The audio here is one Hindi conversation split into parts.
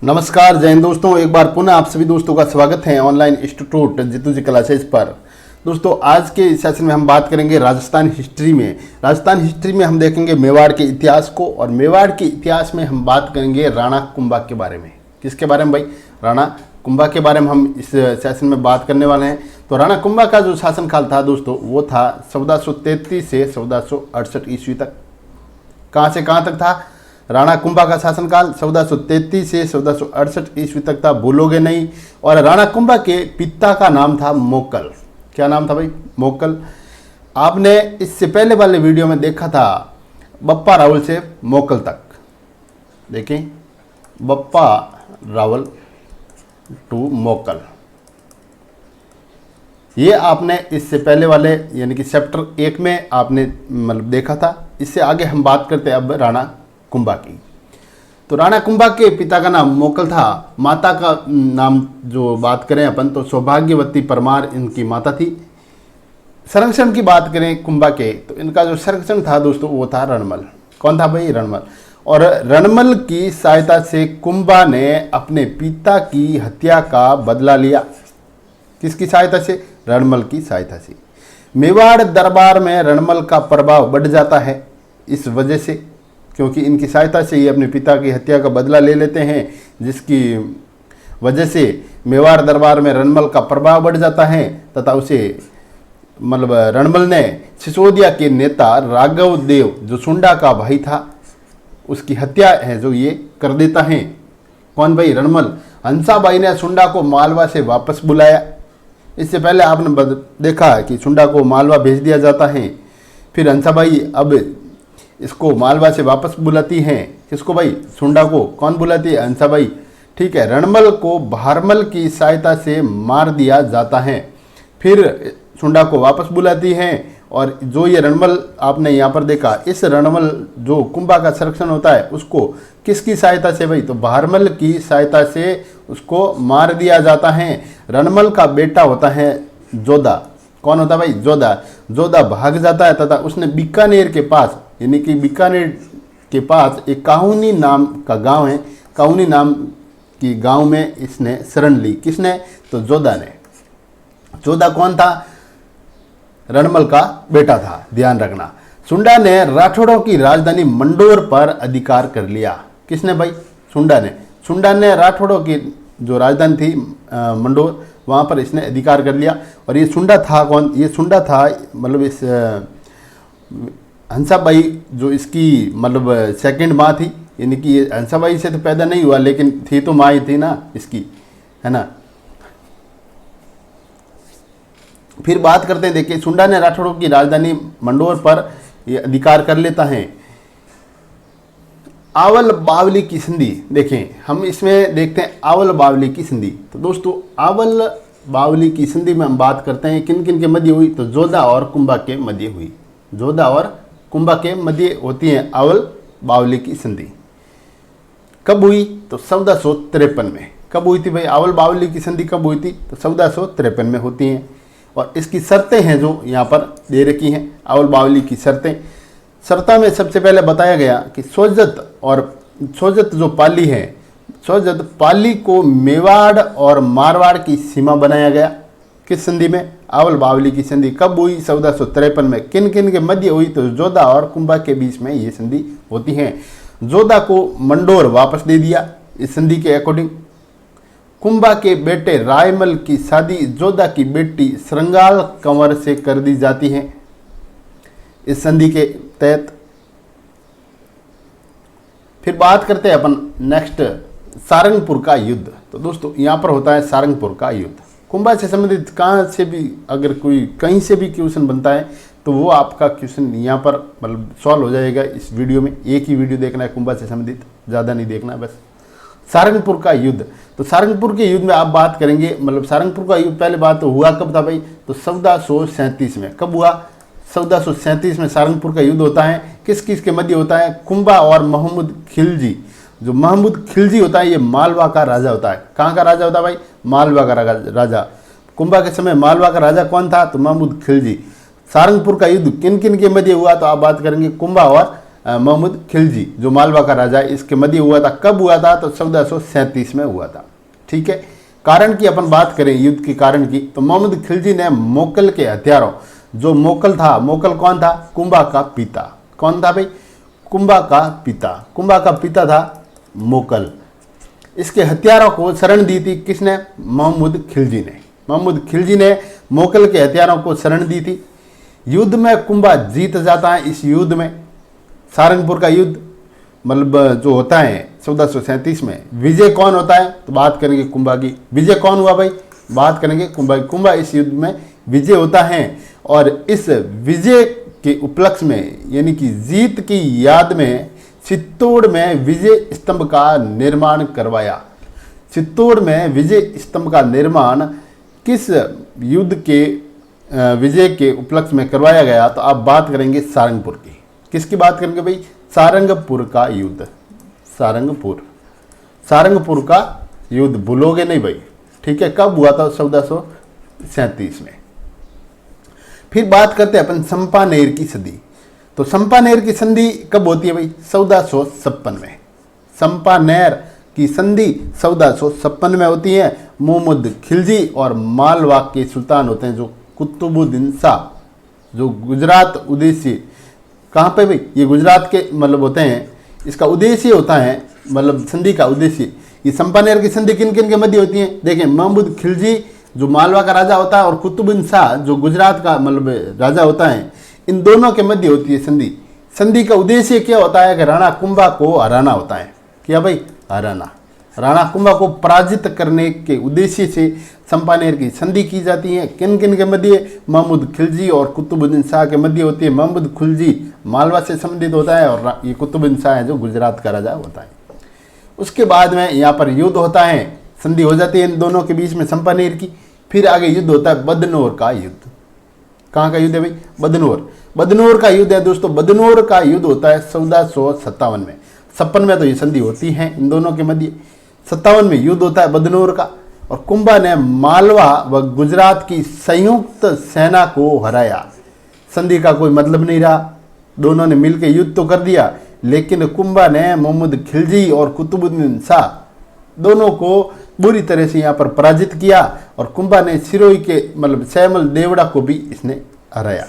नमस्कार जय हिंद दोस्तों, एक बार पुनः आप सभी दोस्तों का स्वागत है ऑनलाइन इंस्टीट्यूट जीतू जी क्लासेस पर। दोस्तों आज के इस सेशन में हम बात करेंगे राजस्थान हिस्ट्री में। राजस्थान हिस्ट्री में हम देखेंगे मेवाड़ के इतिहास को, और मेवाड़ के इतिहास में हम बात करेंगे राणा कुंभा के बारे में। किसके बारे में भाई? राणा कुंभा के बारे में हम इस सेशन में बात करने वाले हैं। तो राणा कुंभा का जो शासनकाल था दोस्तों वो था 1433 से 1468 ईस्वी तक। कहाँ से कहाँ तक था राणा कुंभा का शासनकाल? 1433 से 1468 ईस्वी तक था, भूलोगे नहीं। और राणा कुंभा के पिता का नाम था मोक्कल। क्या नाम था भाई? मोक्कल। आपने इससे पहले वाले वीडियो में देखा था बप्पा रावल से मोक्कल तक। देखें, बप्पा रावल टू मोक्कल, ये आपने इससे पहले वाले यानी कि चैप्टर 1 में आपने मतलब देखा था। इससे आगे हम बात करते हैं अब राणा कुंभा की। तो राणा कुंभा के पिता का नाम मोक्कल था। माता का नाम जो बात करें अपन तो सौभाग्यवती परमार इनकी माता थी। संरक्षण की बात करें कुंभा के तो इनका जो संरक्षण था दोस्तों वो था रणमल। कौन था भाई? रणमल। और रणमल की सहायता से कुंभा ने अपने पिता की हत्या का बदला लिया। किसकी सहायता से? रणमल की सहायता से। मेवाड़ दरबार में रणमल का प्रभाव बढ़ जाता है इस वजह से, क्योंकि इनकी सहायता से ये अपने पिता की हत्या का बदला ले लेते हैं, जिसकी वजह से मेवाड़ दरबार में रणमल का प्रभाव बढ़ जाता है तथा उसे मतलब रणमल ने सिसोदिया के नेता राघव देव जो सुंडा का भाई था उसकी हत्या है जो ये कर देता है। कौन भाई? रणमल। हंसाबाई ने सुंडा को मालवा से वापस बुलाया। इससे पहले आपने देखा कि सुंडा को मालवा भेज दिया जाता है, फिर हंसाबाई अब इसको मालवा से वापस बुलाती हैं। किसको भाई? सुंडा को। कौन बुलाती है? हंसाबाई। ठीक है। रणमल को भारमल की सहायता से मार दिया जाता है, फिर सुंडा को वापस बुलाती हैं। और जो ये रणमल आपने यहाँ पर देखा, इस रणमल जो कुंभा का संरक्षण होता है उसको किसकी सहायता से भाई? तो भारमल की सहायता से उसको मार दिया जाता है। रणमल का बेटा होता है जोधा। कौन होता है भाई? जोधा। जोधा भाग जाता है तथा उसने बीकानेर के पास यानी कि बीकानेर के पास एक काहुनी नाम का गांव है, काहुनी नाम की गांव में इसने शरण ली। किसने? तो जोधा ने। जोधा कौन था? रणमल का बेटा था, ध्यान रखना। सुंडा ने राठौड़ों की राजधानी मंडोर पर अधिकार कर लिया। किसने भाई? सुंडा ने। सुंडा ने राठौड़ों की जो राजधानी थी मंडोर, वहाँ पर इसने अधिकार कर लिया। और ये सुंडा था कौन? ये सुंडा था मतलब इस हंसाबाई जो इसकी मतलब सेकंड माँ थी, यानी कि ये हंसाबाई से तो पैदा नहीं हुआ लेकिन थी तो माँ ही थी ना इसकी, है ना। फिर बात करते हैं, देखिए सुंडा ने राठौड़ों की राजधानी मंडोर पर ये अधिकार कर लेता है। आवल बावली की संधि देखें, हम इसमें देखते हैं आवल बावली की संधि। तो दोस्तों आवल बावली की संधि में हम बात करते हैं किन किन के मध्य हुई? तो जोधा और कुंभा के मध्य हुई। जोधा और कुंभा के मध्य होती है आवल बावली की संधि। कब हुई? तो 1453 में। कब हुई थी भाई आवल बावली की संधि? कब हुई थी? तो 1453 में होती हैं। और इसकी शर्तें हैं जो यहाँ पर दे रखी हैं आवल बावली की शर्तें। शर्ता में सबसे पहले बताया गया कि सोजत जो पाली है, सोजत पाली को मेवाड़ और मारवाड़ की सीमा बनाया गया। किस संधि में? आवल बावली की संधि। कब हुई? 1453 में। किन किन के मध्य हुई? तो जोधा और कुंभा के बीच में ये संधि होती है। जोधा को मंडोर वापस दे दिया इस संधि के अकॉर्डिंग। कुंभा के बेटे रायमल की शादी जोधा की बेटी श्रृंगाल कंवर से कर दी जाती है इस संधि के तहत। फिर बात करते हैं अपन नेक्स्ट सारंगपुर का युद्ध। तो दोस्तों यहाँ पर होता है सारंगपुर का युद्ध। कुंभा से संबंधित कहाँ से भी अगर कोई कहीं से भी क्वेश्चन बनता है तो वो आपका क्वेश्चन यहाँ पर मतलब सॉल्व हो जाएगा इस वीडियो में। एक ही वीडियो देखना है कुंभा से संबंधित, ज़्यादा नहीं देखना है बस। सारंगपुर का युद्ध, तो सारंगपुर के युद्ध में आप बात करेंगे मतलब सारंगपुर का युद्ध पहले बात तो हुआ कब था भाई? तो 1437 में। कब हुआ? 1437 में सारंगपुर का युद्ध होता है। किस किस के मध्य होता है? कुंभा और महमूद खिलजी। जो महमूद खिलजी होता है ये मालवा का राजा होता है। कहाँ का राजा होता है भाई? मालवा का राजा। कुंभा के समय मालवा का राजा कौन था? तो महमूद खिलजी। सारंगपुर का युद्ध किन किन के मध्य हुआ? तो आप बात करेंगे कुंभा और महमूद खिलजी जो मालवा का राजा है, इसके मध्य हुआ था। कब हुआ था? तो 1437 में हुआ था। ठीक है। कारण की अपन बात करें, युद्ध के कारण की, तो महमूद खिलजी ने मोकल के हथियारों, जो मोकल था, मोकल कौन था? कुंभा का पिता। कौन था भाई? कुंभा का पिता। कुंभा का पिता था मोकल। इसके हथियारों को शरण दी थी किसने? महमूद खिलजी ने। महमूद खिलजी ने मोकल के हथियारों को शरण दी थी। युद्ध में कुंभा जीत जाता है। इस युद्ध में, सारंगपुर का युद्ध मतलब जो होता है 1437 में, विजय कौन होता है? तो बात करेंगे कुंभा की। विजय कौन हुआ भाई? बात करेंगे कुंभा की। कुंभा इस युद्ध में विजय होता है और इस विजय के उपलक्ष्य में, यानी कि जीत की याद में, चित्तौड़ में विजय स्तंभ का निर्माण करवाया। चित्तौड़ में विजय स्तंभ का निर्माण किस युद्ध के विजय के उपलक्ष्य में करवाया गया? तो आप बात करेंगे सारंगपुर की। किसकी बात करेंगे भाई? सारंगपुर का युद्ध। सारंगपुर का युद्ध भूलोगे नहीं भाई। ठीक है। कब हुआ था? 1437 में। फिर बात करते हैं अपन चंपानेर की संधि। तो चंपानेर की संधि कब होती है भाई? 1456 में। चंपानेर की संधि 1456 में होती है। महमूद खिलजी और मालवा के सुल्तान होते हैं जो कुतुबुद्दीन शाह, जो गुजरात उद्देश्य, कहाँ पे भाई? ये गुजरात के मतलब होते हैं। इसका उद्देश्य होता है, मतलब संधि का उद्देश्य, ये चंपानेर की संधि किन किन के मध्य होती है? देखें, महमूद खिलजी जो मालवा का राजा होता है और कुतुबुद्दीन शाह जो गुजरात का मतलब राजा होता है, इन दोनों के मध्य होती है संधि। संधि का उद्देश्य क्या होता है? कि राणा कुंभा को हराना होता है। क्या भाई? हराना। राणा कुंभा को पराजित करने के उद्देश्य से चंपानेर की संधि की जाती है। किन किन के मध्य? महमूद खिलजी और कुतुबुद्दीन शाह के मध्य होती है। महमूद खिलजी मालवा से संबंधित होता है और ये कुतुबुद्दीन शाह है जो गुजरात का राजा होता है। उसके बाद में यहाँ पर युद्ध होता है, संधि हो जाती है इन दोनों के बीच में चंपानेर की। फिर आगे युद्ध होता है बदनौर का युद्ध। कहाँ का युद्ध है भाई? बदनौर। बदनौर का युद्ध है दोस्तों। बदनौर का युद्ध होता है 1457 में। 56 में तो ये संधि होती है इन दोनों के मध्य। 57 में युद्ध होता है बदनौर का और कुंभा ने मालवा व गुजरात की संयुक्त सेना को हराया। संधि का कोई मतलब नहीं रहा, दोनों ने मिलकर युद्ध तो कर दिया, लेकिन कुंभा ने महमूद खिलजी और कुतुबुद्दीन शाह दोनों को बुरी तरह से यहाँ पर पराजित किया और कुंभा ने सिरोही के मतलब सैमल देवड़ा को भी इसने हराया।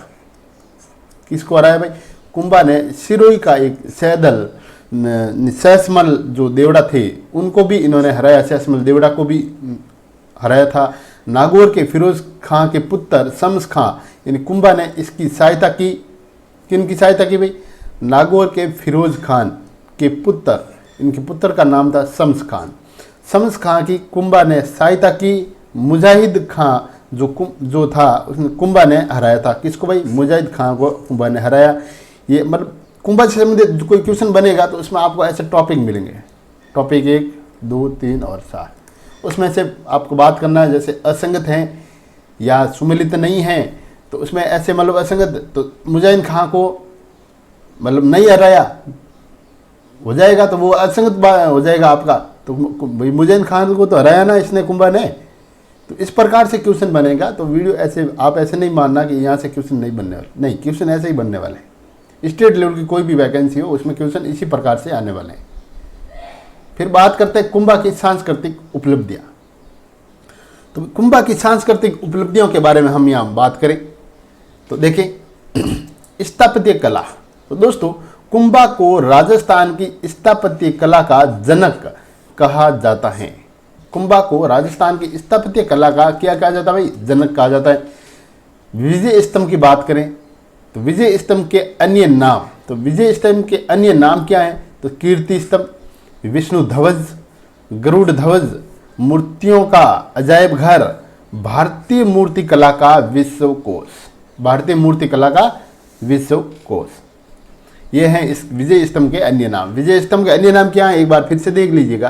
किसको हराया भाई? कुंभा ने सिरोही का एक सैदल सैसमल जो देवड़ा थे उनको भी इन्होंने हराया। सैसमल देवड़ा को भी हराया था। नागौर के फिरोज खां के पुत्र शम्स खां, यानी कुंभा ने इसकी सहायता की। किन की सहायता की भाई? नागौर के फिरोज खान के पुत्र, इनके पुत्र का नाम था शम्स खान। शम्स खां की कुंभा ने सहायता की। मुजाहिद खां जो था उसने कुंभा ने हराया था। किसको भाई? मुजाहिद खां को कुंभा ने हराया। ये मतलब कुंभा से संबंधित कोई क्वेश्चन बनेगा तो उसमें आपको ऐसे टॉपिक मिलेंगे, टॉपिक 1, 2, 3 और 4। उसमें से आपको बात करना है, जैसे असंगत हैं या सुमिलित नहीं हैं, तो उसमें ऐसे मतलब असंगत, तो मुजाहिद खां को मतलब नहीं हराया हो जाएगा तो वो असंगत हो जाएगा आपका। तो भाई मुजाहिद खान को तो हराया ना इसने कुंभा ने, तो इस प्रकार से क्वेश्चन बनेगा। तो वीडियो ऐसे आप ऐसे नहीं मानना कि यहाँ से क्वेश्चन नहीं बनने वाले, नहीं, क्वेश्चन ऐसे ही बनने वाले हैं। स्टेट लेवल की कोई भी वैकेंसी हो उसमें क्वेश्चन इसी प्रकार से आने वाले हैं। फिर बात करते हैं कुंभा की सांस्कृतिक उपलब्धियां। तो कुंभा की सांस्कृतिक उपलब्धियों के बारे में हम यहाँ बात करें तो देखें, स्थापत्य कला। तो दोस्तों कुंभा को राजस्थान की स्थापत्य कला का जनक कहा जाता है। कुंभा को राजस्थान की स्थापत्य कला का क्या कहा जाता है भाई? जनक कहा जाता है। विजय स्तंभ की बात करें तो विजय स्तंभ के अन्य नाम, तो विजय स्तंभ के अन्य नाम क्या हैं? तो कीर्ति स्तंभ, विष्णु ध्वज, गरुड़ ध्वज, मूर्तियों का अजायब घर, भारतीय मूर्ति कला का विश्वकोश। भारतीय मूर्ति कला का विश्वकोश, ये हैं इस विजय स्तंभ के अन्य नाम। विजय स्तंभ के अन्य नाम क्या है? एक बार फिर से देख लीजिएगा।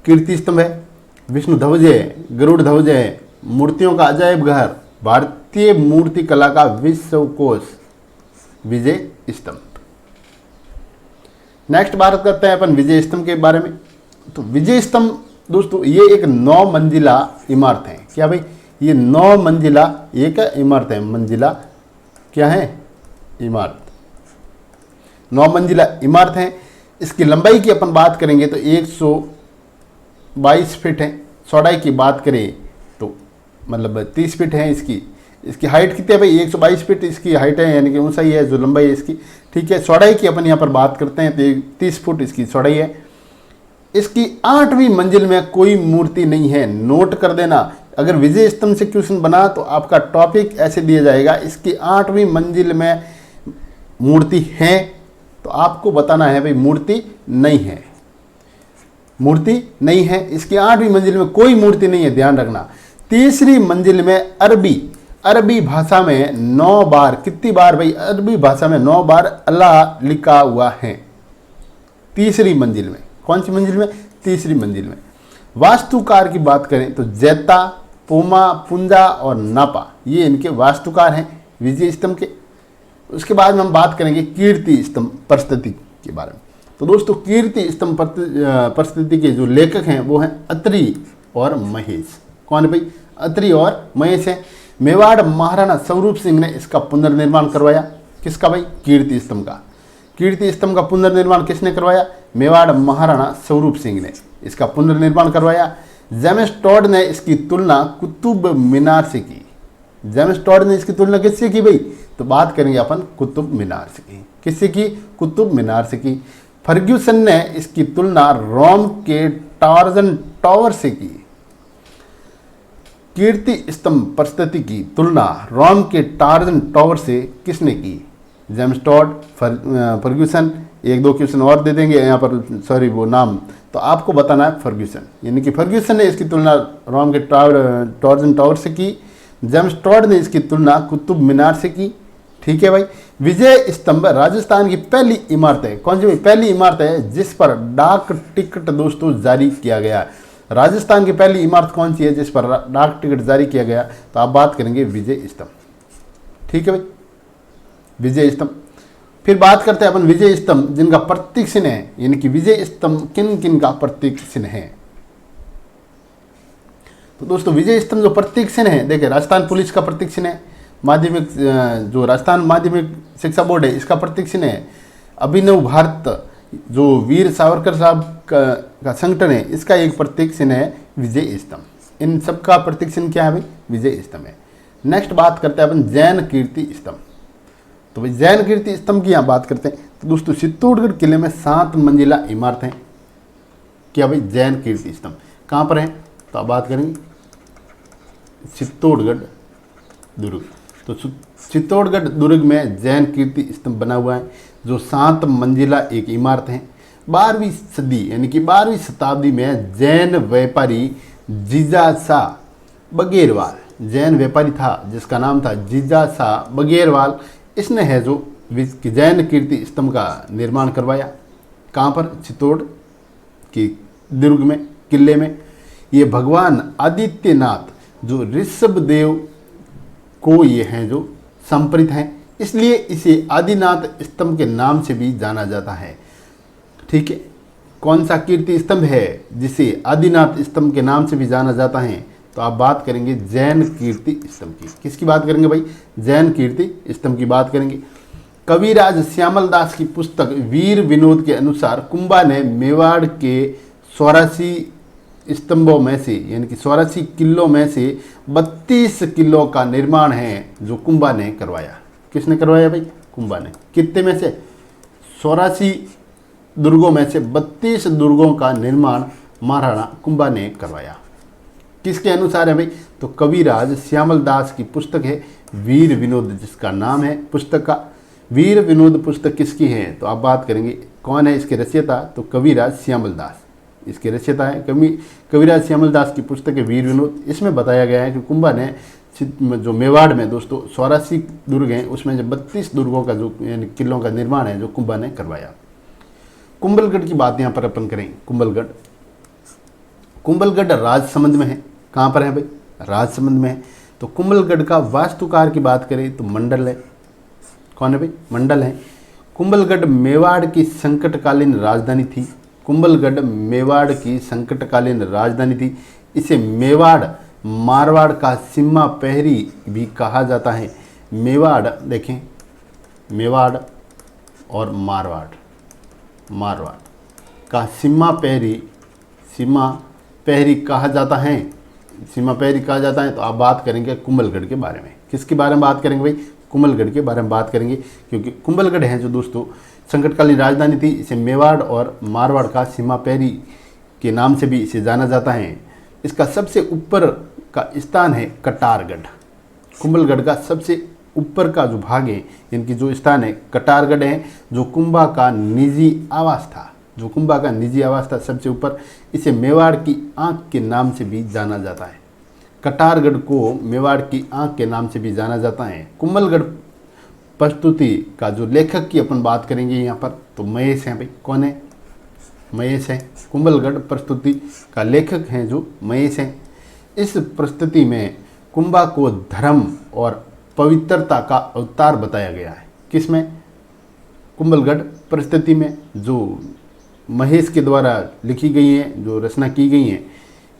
कीर्ति स्तंभ है, विष्णु ध्वज है, गरुड़ ध्वज है, मूर्तियों का अजायब घर, भारतीय मूर्ति कला का विश्वकोश, विजय स्तंभ। नेक्स्ट बात करते हैं अपन विजय स्तंभ के बारे में। तो विजय स्तंभ दोस्तों ये एक 9 मंजिला इमारत है। क्या भाई? ये 9 मंजिला एक इमारत है। मंजिला क्या है? इमारत। 9 मंजिला इमारत है। इसकी लंबाई की अपन बात करेंगे तो 122 फीट है। चौड़ाई की बात करें तो मतलब 30 फीट है। इसकी हाइट कितनी है भाई, 122 फीट इसकी हाइट है, यानी कि ऊंचाई है, जो लंबाई है इसकी। ठीक है, चौड़ाई की अपन यहाँ पर बात करते हैं तो 30 फुट इसकी चौड़ाई है। इसकी 8वीं मंजिल में कोई मूर्ति नहीं है। नोट कर देना, अगर विजय स्तंभ से क्वेश्चन बना तो आपका टॉपिक ऐसे दिया जाएगा, इसकी 8वीं मंजिल में मूर्ति है, तो आपको बताना है भाई मूर्ति नहीं है, मूर्ति नहीं है। इसकी 8वीं मंजिल में कोई मूर्ति नहीं है, ध्यान रखना। तीसरी मंजिल में अरबी भाषा में 9 बार, कितनी बार भाई, अरबी भाषा में 9 बार अल्लाह लिखा हुआ है तीसरी मंजिल में। कौन सी मंजिल में, तीसरी मंजिल में। वास्तुकार की बात करें तो जैता, पोमा, पुंजा और नापा, ये इनके वास्तुकार हैं विजय स्तंभ के। उसके बाद में हम बात करेंगे कीर्ति स्तंभ परिस्थिति के बारे में। तो दोस्तों कीर्ति स्तंभ परिस्थिति के जो लेखक हैं वो हैं अत्रि और महेश। कौन है भाई, अत्रि और महेश है। मेवाड़ महाराणा स्वरूप सिंह ने इसका पुनर्निर्माण करवाया। किसका भाई, कीर्ति स्तंभ का। कीर्ति स्तंभ का पुनर्निर्माण किसने करवाया, मेवाड़ महाराणा स्वरूप सिंह ने इसका पुनर्निर्माण करवाया। जेम्स टॉड ने इसकी तुलना कुतुब मीनार से की। जेम्स टॉड ने इसकी तुलना किससे की भाई, तो बात करेंगे अपन कुतुब मीनार से की। किससे की, कुतुब मीनार से की। फर्ग्यूसन ने इसकी तुलना रोम के टार्जन टावर से की। कीर्ति स्तंभ परिस्थिति की तुलना रोम के टार्जन टावर से किसने की, जेम्स टॉड, फर्ग्यूसन। 1-2 क्वेश्चन और दे देंगे यहाँ पर, सॉरी वो नाम, तो आपको बताना है फर्ग्यूसन, यानी कि फर्ग्यूसन ने इसकी तुलना रोम के टार्जन टावर से की। जेम्स टॉड ने इसकी तुलना कुतुब मीनार से की। ठीक है भाई। विजय स्तंभ राजस्थान की पहली इमारत है। कौन सी भाई, पहली इमारत है जिस पर डाक टिकट दोस्तों जारी किया गया। राजस्थान की पहली इमारत कौन सी है जिस पर डाक टिकट जारी किया गया, तो आप बात करेंगे विजय स्तंभ। ठीक है भाई, विजय स्तंभ। फिर बात करते हैं अपन विजय स्तंभ जिनका प्रतीक चिन्ह है, यानी कि विजय स्तंभ किन किन का प्रतीक चिन्ह है। तो दोस्तों विजय स्तंभ जो प्रतीक चिन्ह है, देखिए राजस्थान पुलिस का प्रतीक चिन्ह है, माध्यमिक जो राजस्थान माध्यमिक शिक्षा बोर्ड है इसका प्रतीक चिन्ह है, अभिनव भारत जो वीर सावरकर साहब का संगठन है इसका एक प्रतीक चिन्ह है विजय स्तंभ। इन सब का प्रतीक चिन्ह क्या है भाई, विजय स्तंभ है। नेक्स्ट बात करते हैं अपन जैन कीर्ति स्तंभ। तो भाई जैन कीर्ति स्तंभ की यहाँ बात करते हैं तो दोस्तों चित्तौड़गढ़ किले में 7 मंजिला इमारत है। क्या भाई, जैन कीर्ति स्तंभ कहाँ पर है, तो आप बात करेंगे चित्तौड़गढ़ दुर्ग। तो चित्तौड़गढ़ दुर्ग में जैन कीर्ति स्तंभ बना हुआ है जो 7 मंजिला एक इमारत है। 12वीं सदी यानी कि 12वीं शताब्दी में जैन व्यापारी जीजाशा बगेरवाल, जैन व्यापारी था जिसका नाम था जीजाशा बगेरवाल, इसने है जो जैन कीर्ति स्तंभ का निर्माण करवाया। कहाँ पर, चित्तौड़ के दुर्ग में, किले में। ये भगवान आदित्यनाथ जो ऋषभ देव को ये हैं जो संप्रित हैं, इसलिए इसे आदिनाथ स्तंभ के नाम से भी जाना जाता है। ठीक है, कौन सा कीर्ति स्तंभ है जिसे आदिनाथ स्तंभ के नाम से भी जाना जाता है, तो आप बात करेंगे जैन कीर्ति स्तंभ की। किसकी बात करेंगे भाई, जैन कीर्ति स्तंभ की बात करेंगे। कविराज श्यामल दास की पुस्तक वीर विनोद के अनुसार कुंभा ने मेवाड़ के 84 स्तंभों में से यानी कि 84 किलों में से 32 किलो का निर्माण है जो कुंभा ने करवाया। किसने करवाया भाई, कुंभा ने। कितने में से, 84 दुर्गों में से 32 दुर्गों का निर्माण महाराणा कुंभा ने करवाया। किसके अनुसार है भाई, तो कविराज श्यामल दास की पुस्तक है वीर विनोद, जिसका नाम है पुस्तक का वीर विनोद। पुस्तक किसकी है, तो आप बात करेंगे कौन है इसके रचयिता, तो कविराज श्यामल दास इसके रचयिता है। कविराज श्यामल दास की पुस्तक है वीर विनोद। इसमें बताया गया है कि कुंभा ने जो मेवाड़ में दोस्तों 84 दुर्ग हैं उसमें जो 32 दुर्गों का जो यानी किलों का निर्माण है जो कुंभा ने करवाया। कुंभलगढ़ की बात यहाँ पर अपन करें। कुंभलगढ़ राजसमंद में है। कहाँ पर है भाई, राजसमंद में है। तो कुंभलगढ़ का वास्तुकार की बात करें तो मंडल है। कौन है भाई, मंडल है। कुंभलगढ़ मेवाड़ की संकटकालीन राजधानी थी। कुंभलगढ़ मेवाड़ की संकटकालीन राजधानी थी। इसे मेवाड़ मारवाड़ का सीमा पहरी भी कहा जाता है। मेवाड़ देखें, मेवाड़ और मारवाड़ का सीमा पहरी कहा जाता है। तो आप बात करेंगे कुंभलगढ़ के बारे में। किसके बारे में बात करेंगे भाई? कुंभलगढ़ के बारे में बात करेंगे, क्योंकि कुंभलगढ़ है जो दोस्तों संकटकालीन राजधानी थी। इसे मेवाड़ और मारवाड़ का सीमा पहरी के नाम से भी इसे जाना जाता है। इसका सबसे ऊपर का स्थान है कटारगढ़। कुंभलगढ़ का सबसे ऊपर का जो भाग है, इनकी जो स्थान है कटारगढ़ है, जो कुंभा का निजी आवास था सबसे ऊपर। इसे मेवाड़ की आंख के नाम से भी जाना जाता है। कटारगढ़ को मेवाड़ की आंख के नाम से भी जाना जाता है। कुंभलगढ़ प्रस्तुति का जो लेखक की अपन बात करेंगे यहाँ पर, तो महेश हैं भाई। कौन है? महेश हैं। कुंभलगढ़ प्रस्तुति का लेखक हैं जो महेश हैं। इस प्रस्तुति में कुंभा को धर्म और पवित्रता का अवतार बताया गया है। किसमें? कुंभलगढ़ प्रस्तुति में, जो महेश के द्वारा लिखी गई है, जो रचना की गई है,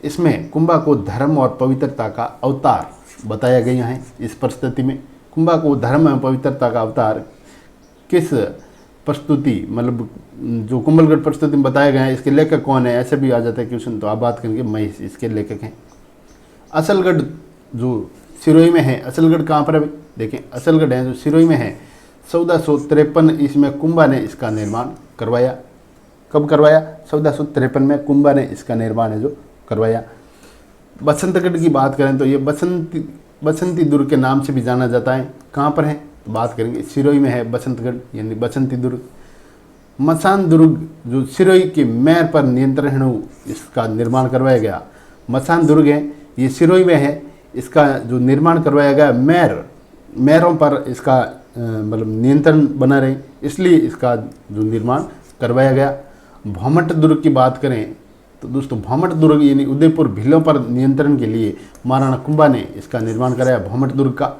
इसमें कुंभा को धर्म और पवित्रता का अवतार बताया गया है। इस प्रस्तुति में कुंभा को धर्म और पवित्रता का अवतार किस प्रस्तुति, मतलब जो कुंभलगढ़ प्रस्तुति में बताया गया है, इसके लेखक कौन है? ऐसे भी आ जाता है क्वेश्चन, तो आप बात करेंगे महेश इसके लेखक हैं। असलगढ़ जो सिरोही में है, असलगढ़ कहाँ पर है भाई? देखें, असलगढ़ है जो सिरोही में है। 1453 इसमें कुंभा ने इसका निर्माण करवाया। कब करवाया? 1453 में कुंभा ने इसका निर्माण है जो करवाया। बसंतगढ़ की बात करें तो ये बसंती दुर्ग के नाम से भी जाना जाता है। कहाँ पर है? तो बात करेंगे सिरोही में है बसंतगढ़, यानी बसंती दुर्ग। मसान दुर्ग जो सिरोही के मैर पर नियंत्रण हो, इसका निर्माण करवाया गया। मसान दुर्ग है, ये सिरोही में है। इसका जो निर्माण करवाया गया, मैरों पर इसका मतलब नियंत्रण बना रहे, इसलिए इसका जो निर्माण करवाया गया। भौमट दुर्ग की बात करें तो दोस्तों भौमट दुर्ग यानी उदयपुर भीलों पर नियंत्रण के लिए महाराणा कुंभा ने इसका निर्माण कराया। भौमट दुर्ग का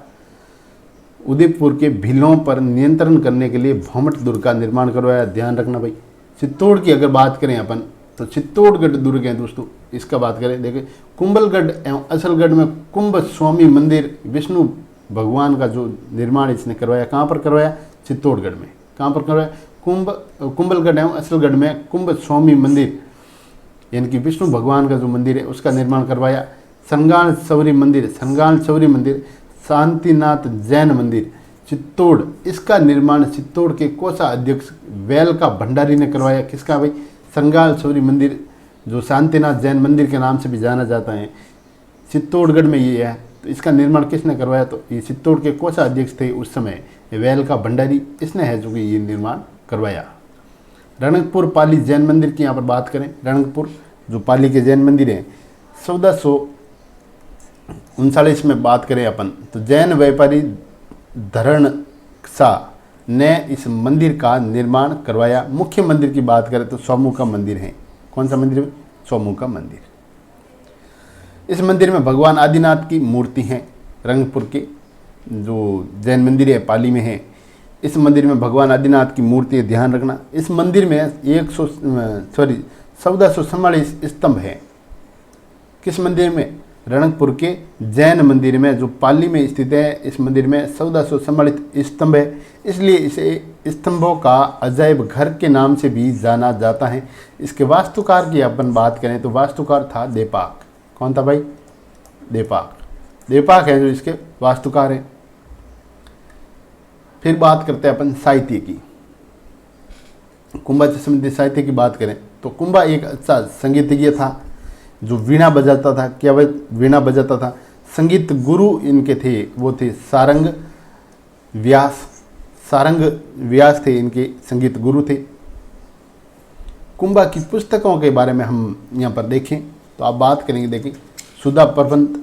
उदयपुर के भीलों पर नियंत्रण करने के लिए भौमट दुर्ग का निर्माण करवाया। ध्यान रखना भाई। चित्तौड़ की अगर बात करें अपन, तो चित्तौड़गढ़ दुर्ग है दोस्तों, इसका बात करें। देखिए, कुंभलगढ़ एवं असलगढ़ में कुंभ स्वामी मंदिर विष्णु भगवान का जो निर्माण इसने करवाया। कहाँ पर करवाया? चित्तौड़गढ़ में। कहाँ पर करवाया? कुंभलगढ़ एवं असलगढ़ में कुंभ स्वामी मंदिर यानी कि विष्णु भगवान का जो मंदिर है उसका निर्माण करवाया। संगाल शौरी मंदिर, शांतिनाथ जैन मंदिर चित्तौड़, इसका निर्माण चित्तौड़ के कोषा अध्यक्ष वेल का भंडारी ने करवाया। किसका भाई? संगाल शौरी मंदिर, जो शांतिनाथ जैन मंदिर के नाम से भी जाना जाता है, चित्तौड़गढ़ में ये है। तो इसका निर्माण किसने करवाया? तो ये चित्तौड़ के कोषा अध्यक्ष थे उस समय वेल का भंडारी, इसने है जो कि ये निर्माण करवाया। रणकपुर पाली जैन मंदिर की यहाँ पर बात करें, रणकपुर जो पाली के जैन मंदिर हैं, 1439 में बात करें अपन, तो जैन व्यापारी धरणसा ने इस मंदिर का निर्माण करवाया। मुख्य मंदिर की बात करें तो सोमू का मंदिर है। कौन सा मंदिर है? सोमू का मंदिर। इस मंदिर में भगवान आदिनाथ की मूर्ति है। रंगपुर के जो जैन मंदिर है पाली में है, इस मंदिर में भगवान आदिनाथ की मूर्ति है। ध्यान रखना, इस मंदिर में 1444 स्तंभ है। किस मंदिर में? रणकपुर के जैन मंदिर में जो पाली में स्थित है। इस मंदिर में 1444 स्तंभ है, इसलिए इसे स्तंभों का अजायब घर के नाम से भी जाना जाता है। इसके वास्तुकार की अपन बात करें तो वास्तुकार था देपाक। कौन था भाई? देपाक है जो इसके वास्तुकार हैं। फिर बात करते हैं अपन साहित्य की। कुंभा से संबंधित साहित्य की बात करें तो कुंभा एक अच्छा संगीतज्ञ था जो वीणा बजाता था। क्या वह वीणा बजाता था? संगीत गुरु इनके थे, वो थे सारंग व्यास थे, इनके संगीत गुरु थे। कुंभा की पुस्तकों के बारे में हम यहाँ पर देखें तो आप बात करेंगे। देखें, सुधा प्रबंध,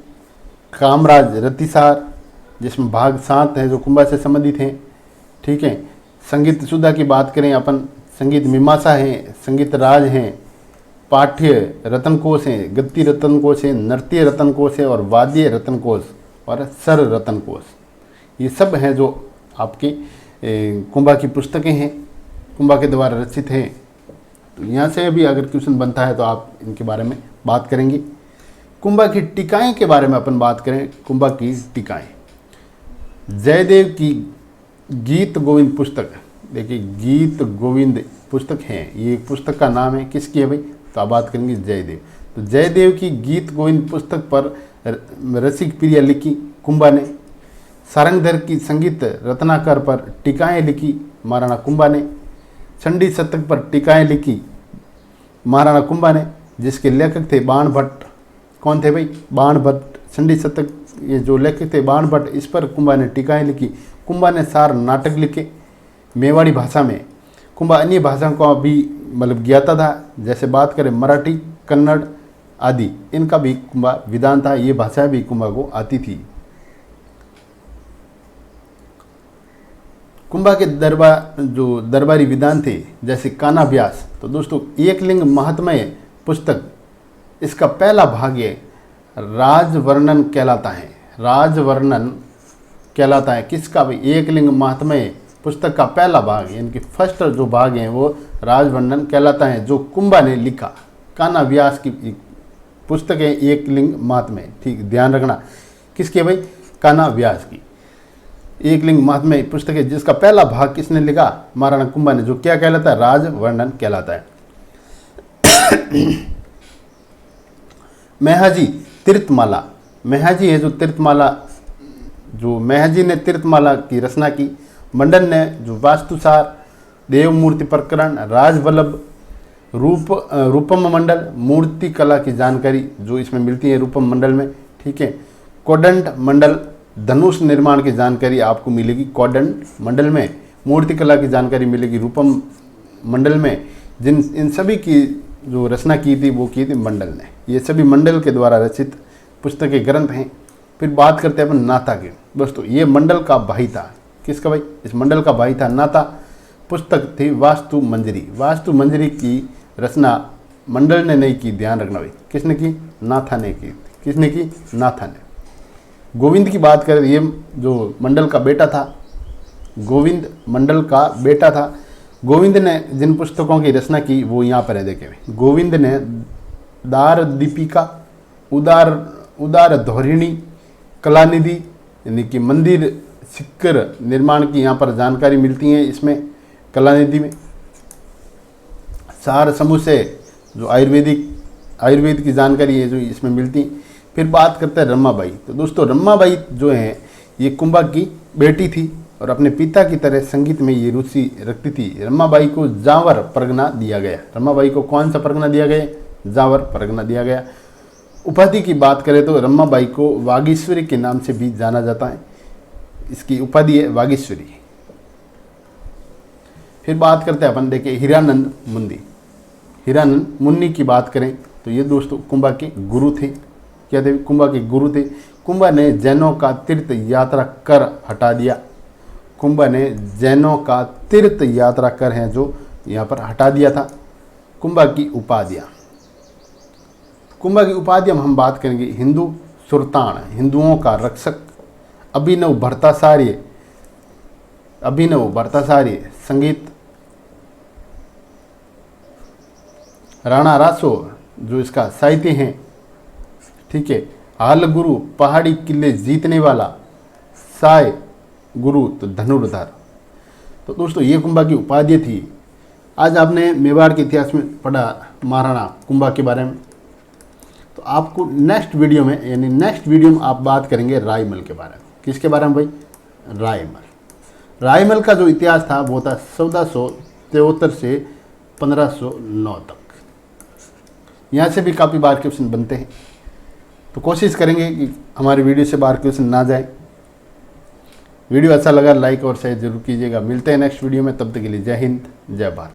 कामराज रतिसार, जिसमें भाग 7 है जो कुंभा से संबंधित हैं। ठीक है। संगीत सुधा की बात करें अपन, संगीत मीमांसा है, संगीत राज हैं, पाठ्य रतन कोश हैं, गति रतन कोश है, नृत्य रतन कोश है और वाद्य रतन कोश और सर रतन कोश। ये सब हैं जो आपके कुंभा की पुस्तकें हैं, कुंभा के द्वारा रचित हैं। तो यहाँ से भी अगर क्वेश्चन बनता है तो आप इनके बारे में बात करेंगे। कुंभा की टीकाएँ के बारे में अपन बात करें। कुंभा की टीकाएँ, जयदेव की गीत गोविंद पुस्तक देखिए गीत गोविंद पुस्तक है, ये पुस्तक का नाम है, किसकी है भाई? तो आप बात करेंगे जयदेव। तो जयदेव की गीत गोविंद पुस्तक पर रसिक प्रिया लिखी कुंभा ने। सारंगधर की संगीत रत्नाकर पर टीकाएँ लिखी महाराणा कुंभा ने। चंडी शतक पर टीकाएँ लिखी महाराणा कुंभा ने, जिसके लेखक थे बाण भट्ट। कौन थे भाई? बाण भट्ट। चंडी शतक ये जो लेखक थे बाण भट्ट, इस पर कुंभा ने टीकाएँ लिखी। कुंभा ने 4 नाटक लिखे मेवाड़ी भाषा में। कुंभा अन्य भाषाओं का भी मतलब ज्ञाता था, जैसे बात करें मराठी, कन्नड़ आदि, इनका भी कुंभा विद्वान था, ये भाषा भी कुंभा को आती थी। कुंभा के दरबारी विद्वान थे जैसे कान्हा व्यास। तो दोस्तों एकलिंग महात्म्य पुस्तक, इसका पहला भाग ये राजवर्णन कहलाता है। राजवर्णन कहलाता है किसका भाई? एकलिंग महात्म्य पुस्तक का पहला भाग, यानी कि फर्स्ट जो भाग है वो राजवर्णन कहलाता है, जो कुंभा ने लिखा। कान्हा व्यास की पुस्तक है एकलिंग महात्म्य, ठीक ध्यान रखना, किसकी है भाई? कान्हा व्यास की एकलिंग महात्म्य पुस्तक है, जिसका पहला भाग किसने लिखा? महाराणा कुंभा ने, जो क्या कहलाता है? राजवर्णन कहलाता है। मेहाजी तीर्थमाला, मेहाजी है जो तीर्थमाला, जो मेहाजी ने तीर्थमाला की रचना की। मंडन ने जो वास्तुसार, देवमूर्ति प्रकरण, राजवल्लभ, रूपम मंडल, मूर्ति कला की जानकारी जो इसमें मिलती है रूपम मंडल में, ठीक है। कोदंड मंडल, धनुष निर्माण की जानकारी आपको मिलेगी कोदंड मंडल में। मूर्ति कला की जानकारी मिलेगी रूपम मंडल में। इन सभी की जो रचना की थी वो की थी मंडल ने। ये सभी मंडल के द्वारा रचित पुस्तकें ग्रंथ हैं। फिर बात करते हैं अपन नाथा के। दोस्तों ये मंडल का भाई था, किसका भाई? इस मंडल का भाई था नाथा। पुस्तक थी वास्तु मंजरी। वास्तु मंजरी की रचना मंडल ने नहीं की, ध्यान रखना भाई। किसने की? नाथा ने की। किसने की? नाथा ने। गोविंद की बात करें, ये जो मंडल का बेटा था, गोविंद मंडल का बेटा था। गोविंद ने जिन पुस्तकों की रचना की वो यहाँ पर है, देखें। गोविंद ने दार दीपिका, उदार धोरिणी, कलानिधि यानी कि मंदिर सिक्कर निर्माण की यहाँ पर जानकारी मिलती है इसमें कलानिधि में। सार समूह से जो आयुर्वेद की जानकारी है जो इसमें मिलती। फिर बात करते हैं रमाबाई। तो दोस्तों रमाबाई जो है ये कुंभा की बेटी थी और अपने पिता की तरह संगीत में ये रुचि रखती थी। रमाबाई को जावर परगना दिया गया। रमाबाई को कौन सा परगना दिया गया? जावर परगना दिया गया। उपाधि की बात करें तो रमाबाई को वागीश्वरी के नाम से भी जाना जाता है, इसकी उपाधि है वागीश्वरी। फिर बात करते हैं अपन, देखिए हीरानंद मुंदी। हीरानंद मुन्नी की बात करें तो ये दोस्तों कुंभा के गुरु थे। क्या थे? कुंभा के गुरु थे। कुंभा ने जैनों का तीर्थ यात्रा कर हटा दिया। कुंभा ने जैनों का तीर्थ यात्रा कर है जो यहाँ पर हटा दिया था। कुंभा की उपाधियाँ, कुंभा की उपाधियाँ हम बात करेंगे। हिंदू सुल्तान, हिंदुओं का रक्षक, अभिनव भट्टाचार्य संगीत, राणा रासो जो इसका साहित्य है, ठीक है। हाल गुरु, पहाड़ी किले जीतने वाला, साय गुरु तो धनुर्धर। तो दोस्तों ये कुंभा की उपाधि थी। आज आपने मेवाड़ के इतिहास में पढ़ा महाराणा कुंभा के बारे में। तो आपको नेक्स्ट वीडियो में आप बात करेंगे रायमल के बारे में। किसके बारे में भाई? रायमल का जो इतिहास था वो था 1473 से 1509 तक। यहाँ से भी काफ़ी बार क्वेश्चन बनते हैं, तो कोशिश करेंगे कि हमारी वीडियो से बाहर क्वेश्चन ना जाए। वीडियो अच्छा लगा लाइक और शेयर जरूर कीजिएगा। मिलते हैं नेक्स्ट वीडियो में, तब तक के लिए जय हिंद जय भारत।